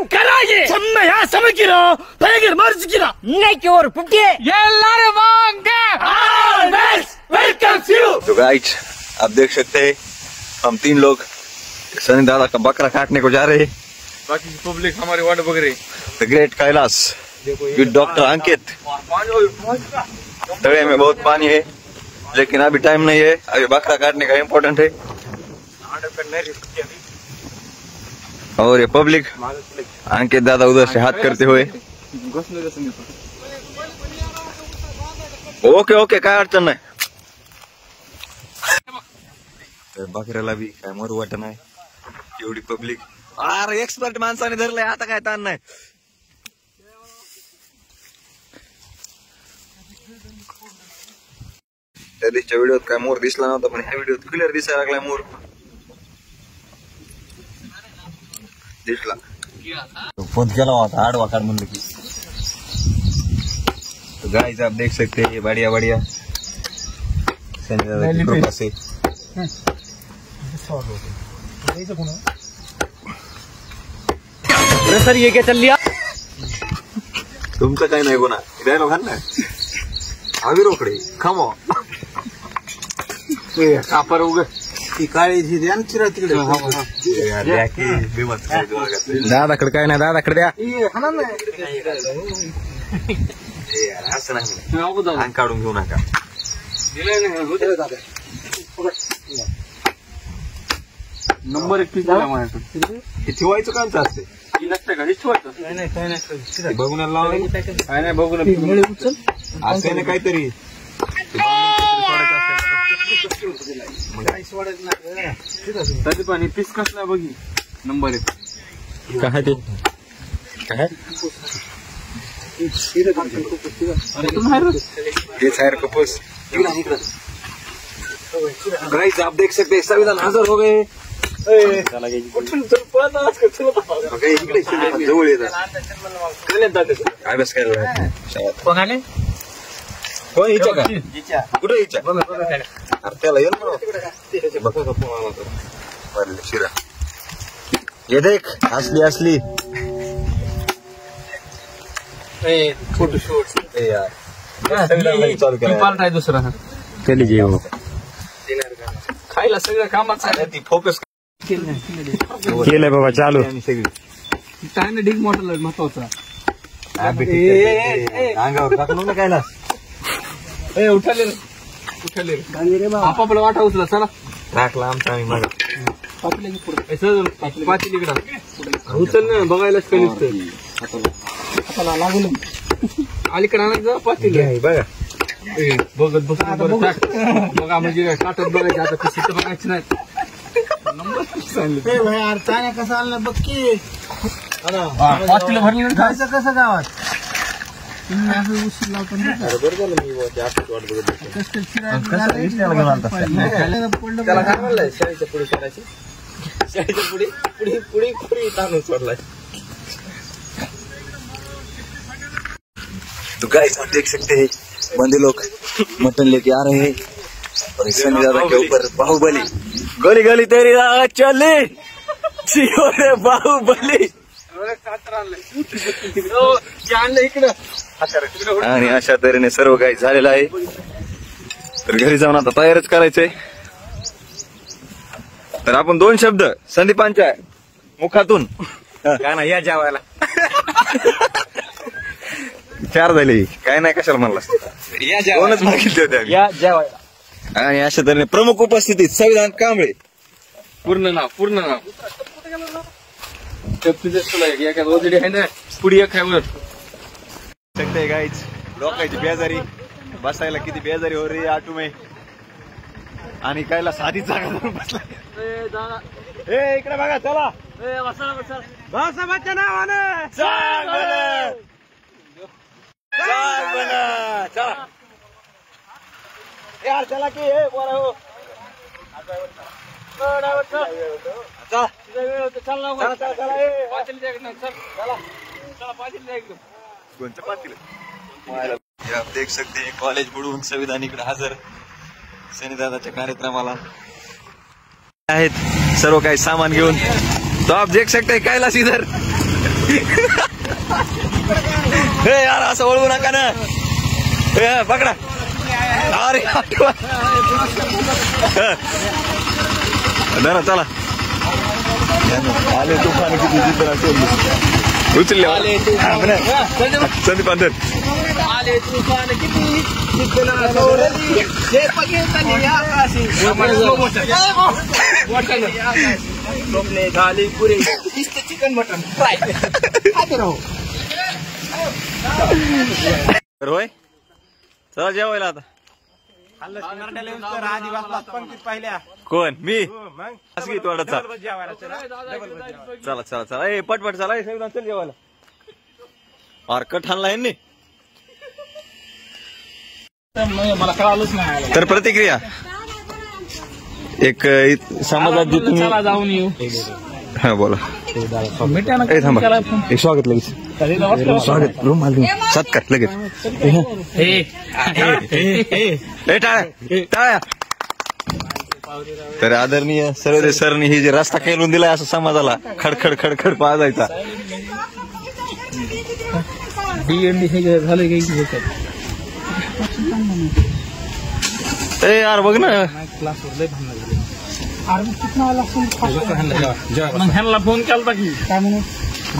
कराइए मैं यहाँ समझ गिरा पैगर मर्ज गिरा नहीं की और पुटे ये लारे वांगे वेलकम यू। तो गाइस आप देख सकते हैं हम 3 लोग सनी दादा का बकरा काटने को जा रहे हैं। बाकी पब्लिक हमारे वार्ड बग रही। द ग्रेट कैलाश विद डॉक्टर अंकित। तवे में बहुत पानी है लेकिन अभी टाइम नहीं है, अभी बकरा काटने का इम्पोर्टेंट है। और ये पब्लिक अंकित दादा उधर से हाथ करते हुए। ओके ओके काय अडचण नाही। बकऱ्याला बी काय मरू वाटत नाही एवढी पब्लिक। अरे एक्सपर्ट माणसाने धरलंय आता काय ताण नाही। त्या दिवशीच्या व्हिडिओत काय मोर दिसला नव्हता पण ह्या व्हिडिओत क्लिअर दिसायला लागलाय मोर दिसला। फोन केला होता आडवा काढ म्हणलं की। तो गाइस आप देख सकते हैं ये बढ़िया बढ़िया से सर ये क्या चल लिया तुमचं काही नाही गुन्हा डायलॉग ना आवी रोकडे खमो कापर उग ती काळी जी द्या चिरा तिकडे दादाकडे काय नाही दादाकडे द्या असं नाही अंग काढून घेऊ नका। नंबर 1 ठेवायचं कामचं असते बघून नाही बघून असं ना काहीतरी तरी पण पीस कसला बघी नंबर 1 काय ते काय कपूस। गाइस आप देख सकते हैं संविधान हाजिर हो गए। जवळ येतात कोणाले हो हिच्या का कुठे हिच्या त्याला येऊन शिरा ये देख असली असली फोटोशूट यार चालू केला दुसरा केली जेव खायला सगळं कामाचं आहे ती फोकस केलंय बाबा चालू काय ना ढीग मोठा महत्वाचा अंगावर टाकलो ना कायला उठाले आपापला वाटा उचला चला टाकला आमचा आम्ही मग पातेलीकडं उचल ना बघायलाच काही लागून अलीकडे आणायचं पातेली बघा बघत बस बघा म्हणजे काटत बघायचं आता कशी तर बघायची नाही कसं आणलं बघ की भरलं खायचं कसं गावात उशीर लावतो त्याला काय म्हणलंय शाळेच्या पुढे सोडायची शाळेच्या पुढे पुढे पुढे पुढे ताणून सोडलाय। तो गाइस आप देख सकते हैं बंदे लोग मटन लेके आ रहे हैं और इस दादा के ऊपर बाहुबली गोली गोली तेरी राह चले रे बाहुबली आणि अशा तऱ्हेने सर्व काही झालेलं आहे। तर घरी जाऊन आता तयारच करायचंय। तर आपण 2 शब्द संदीपांच्या मुखातून काय ना या जेवायला 4 झाले काय नाही कशाला म्हणला कोणच मागितले होते या जेवायला। आणि अशा तऱ्हेने प्रमुख उपस्थितीत संविधान कांबळे पूर्ण नाव रोजडी आहे ना पुढे एक आहे वर सकते गाइस लोकांची बेजारी बसायला किती बेजारी हो रे ऑटो में आणि कायला साधी जागा धरून बसला इकडे बघा चला नावानं चला यार चला की बोला हो आप देख सकते हैं कॉलेज बुडून संविधान इकडे हजर सनीदादाच्या कार्यक्रमाला आहेत सर्व काही सामान घेऊन। तो आप देख सकते हैं कैलाश इधर हे यार असं ओळखू नका ना. हे पकडा. अरे धरा चला. आले तुफान किती जिंकला उचलले संदीप अंधर. आले तुफान किती झाली पुरे चिकन मटन फ्राय. होय चला जेवायला आता. कोण मी असं घेतो वाटत. चला चला चला ए पटपट चला चल जेवायला. मार्कट हाणला यांनी. मला कळालंच नाही. तर प्रतिक्रिया एक समाजात जी तुम्ही जाऊन येऊ. हा बोला. थांबा एक स्वागत लगेच. स्वागत रूम सत्कार लगेच. टाळ्या. तर आदरणीय सर्वदे सरनी ही जे रस्ता केलून दिलाय असं समाजाला खडखड खडखड पाजायचा. ए यार बघ ना. मग ह्यांना फोन केला की काय म्हणून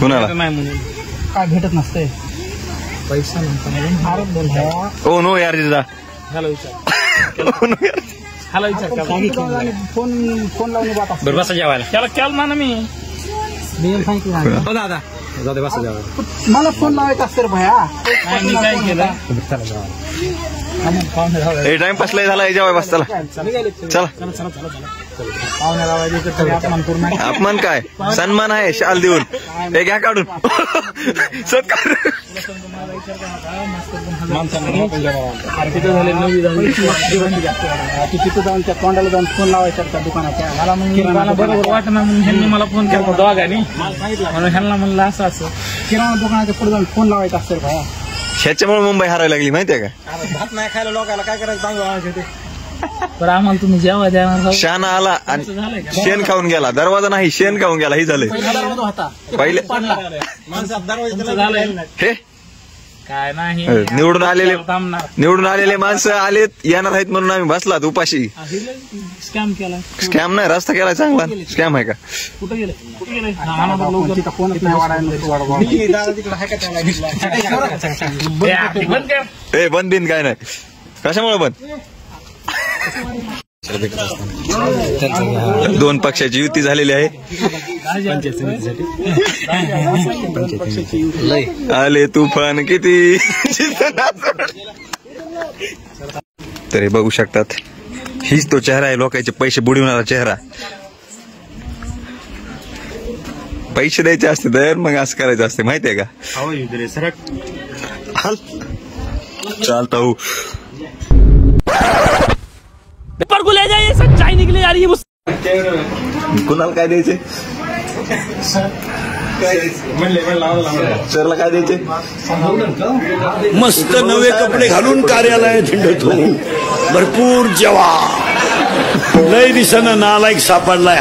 कुणाला नाही म्हणून काय भेटत नसतंय पैसा नव्हता. ओ नो यार जिजा. ह्याला विचार. ह्याला विचार फोन लावून बरं बसा जेवायला. त्याला केला ना मी सांगितलं दादा जाऊ दे बसा जेवायला. मला फोन लावायचा असतं रे भया. मी काय केलं टाइमपास लय झाला जेवाय बस. चला चला. अपमान काय सन्मान आहे शाल देऊन. हे घ्या काढून सत्कार. तिथं झाले 9 तिथं जाऊन त्या तोंडाला जाऊन फोन लावायचा त्या दुकानाच्या. मला बरोबर वाटणार म्हणून ह्यांनी मला फोन केला दोघांनी. म्हणून ह्यांना म्हणलं असं असं किराणा दुकानाच्या पुढे जाऊन फोन लावायचा असेल भाया. ह्याच्यामुळे मुंबई हरायला लागली माहितीये का. भात नाही खायला लोकांना काय करायचं सांगू. बरं आम्हाला तुम्ही जेव्हा देणार. शान आला आणि शेण खाऊन गेला. दरवाजा नाही शेण खाऊन गेला. हे झालंय पहिले. हे काय नाही निवडून आलेले माणसं आलेत येणार आहेत म्हणून आम्ही बसलात उपाशी. स्कॅम केला. स्कॅम नाही रस्ता केला चांगला. स्कॅम आहे का. कुठे गेले ए बंद बिन काय नाही. कशामुळे बंद. दोन पक्षाची युती झालेली आहे. आले तुफान किती. तर हे बघू शकतात हीच तो चेहरा आहे लोकांचे पैसे बुडविणारा चेहरा. पैसे द्यायचे असते तर मग असं करायचं असते माहितीये का. चालता हो पेपर को ले जाइए. सच्चाई निकली जा रही है. कुणाला काय द्यायचे. सरला काय द्यायचे. मस्त नवे कपडे घालून कार्यालयात हिंडतो. भरपूर जेवा. लय दिसणं नालायक सापडलाय.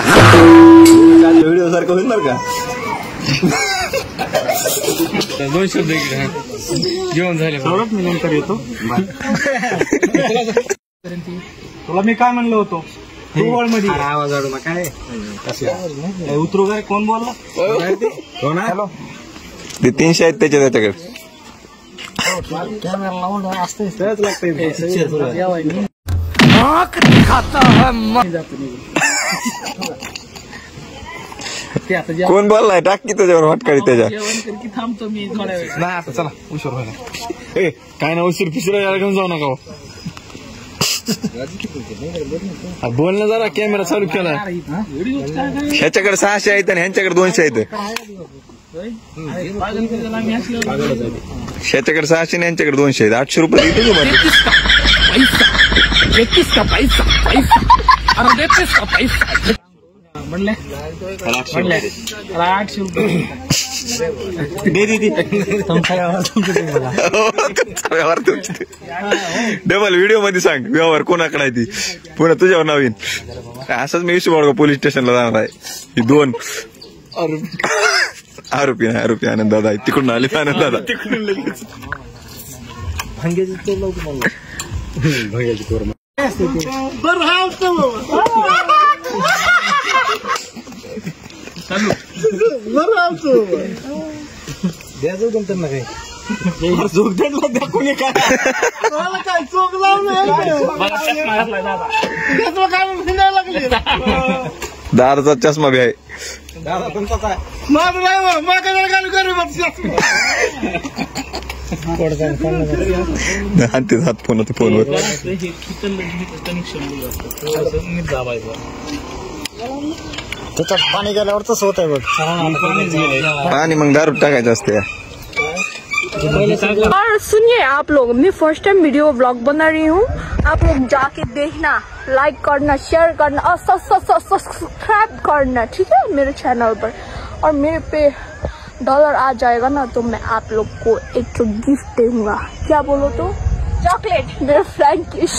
व्हिडिओ सारखं होईल बरं का. 2 शब्द जेवण झाले. मी नंतर येतो. तुला मी काय म्हणलं होतो मध्ये आवाज आडू नका. काय उतरू काय कोण बोलला. हॅलो ते 300 आहेत त्याच्याकडे. कॅमेरा लावून असते सहज लागते. कोण बोललाय टाक की त्याच्यावर वाटकाळी त्याच्या. थांबतो मी थोड्या वेळ. नाही आता चला उशीर व्हायला. काय ना उशीर पिसरा घेऊन जाऊ नका. बोलणं जरा कॅमेरा चालू केला. ह्याच्याकडे 600 आहेत आणि ह्यांच्याकडे 200 आहेत. ह्याच्याकडे 600 आणि ह्यांच्याकडे 200 आहेत. 800 रुपये देतो तुम्हाला. 31 का पैसा. म्हणले 800 रुपये दे दीदी. व्यवहार डबल व्हिडिओ मध्ये सांग व्यवहार कोणाकडे आहे ती. पुन्हा तुझ्यावर नवीन असंच मी विषय पोलीस स्टेशनला जाणार आहे. 2 आरोपी आनंद दादा आहे तिकडून आले आनंद दादा भांग्याची चव लावतो मला भांग्याची चोर द्यायचं पण त्यांना काही चोख द्यायला दाखवून काय चोख दादाचा चष्मा बी आहे दादा तुमचा काय आणते हात फोन होते फोनवर त्याच्यात पाणी गेल्यावर तसं होत आहे बघ आणि मग दारू टाकायचं असते और सुनिए आप लोग, मैं फर्स्ट टाइम वीडियो ब्लॉग बना रही हूँ। आप लोग जाके देखना, लाइक करना, शेयर करना और सब्सक्राइब करना, ठीक है मेरे चैनल पर। और मेरे पे डॉलर आ जाएगा ना तो मैं आप लोग को एक गिफ्ट दूंगा। क्या बोलो तो? चॉकलेट, मेरा फ्रेंड किस।